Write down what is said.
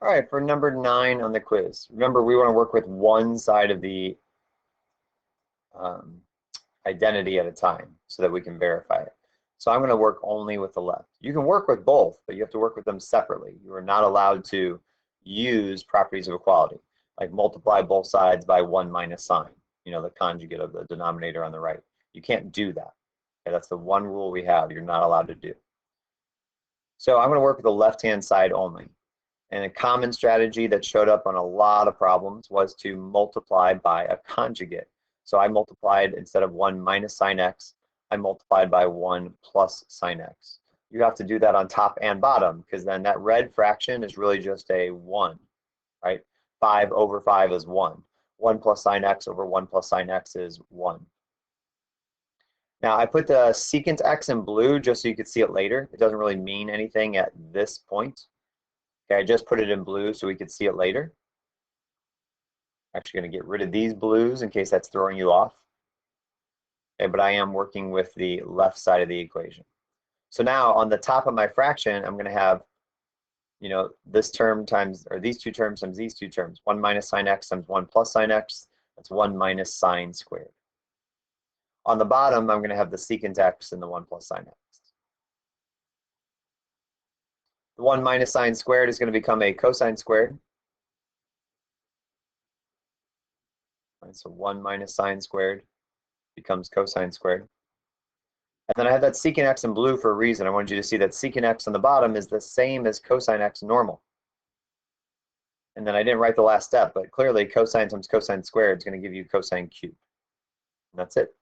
All right, for number 9 on the quiz, remember we want to work with one side of the identity at a time so that we can verify it. So I'm going to work only with the left. You can work with both, but you have to work with them separately. You are not allowed to use properties of equality, like multiply both sides by 1 minus sign, the conjugate of the denominator on the right. You can't do that. Okay, that's the one rule we have you're not allowed to do. So I'm going to work with the left-hand side only. And a common strategy that showed up on a lot of problems was to multiply by a conjugate. So I multiplied, instead of 1 minus sine x, I multiplied by 1 plus sine x. You have to do that on top and bottom, because then that red fraction is really just a 1, right? 5 over 5 is 1. 1 plus sine x over 1 plus sine x is 1. Now I put the secant x in blue just so you could see it later. It doesn't really mean anything at this point. Okay, I just put it in blue so we could see it later. Actually going to get rid of these blues in case that's throwing you off. Okay, but I am working with the left side of the equation. So now on the top of my fraction, I'm going to have, this term times, or these two terms times these two terms. 1 minus sine x times 1 plus sine x. That's 1 minus sine squared. On the bottom, I'm going to have the secant x and the 1 plus sine x. The 1 minus sine squared is going to become a cosine squared. Right, so 1 minus sine squared becomes cosine squared. And then I have that secant x in blue for a reason. I wanted you to see that secant x on the bottom is the same as cosine x normal. And then I didn't write the last step, but clearly cosine times cosine squared is going to give you cosine cubed. And that's it.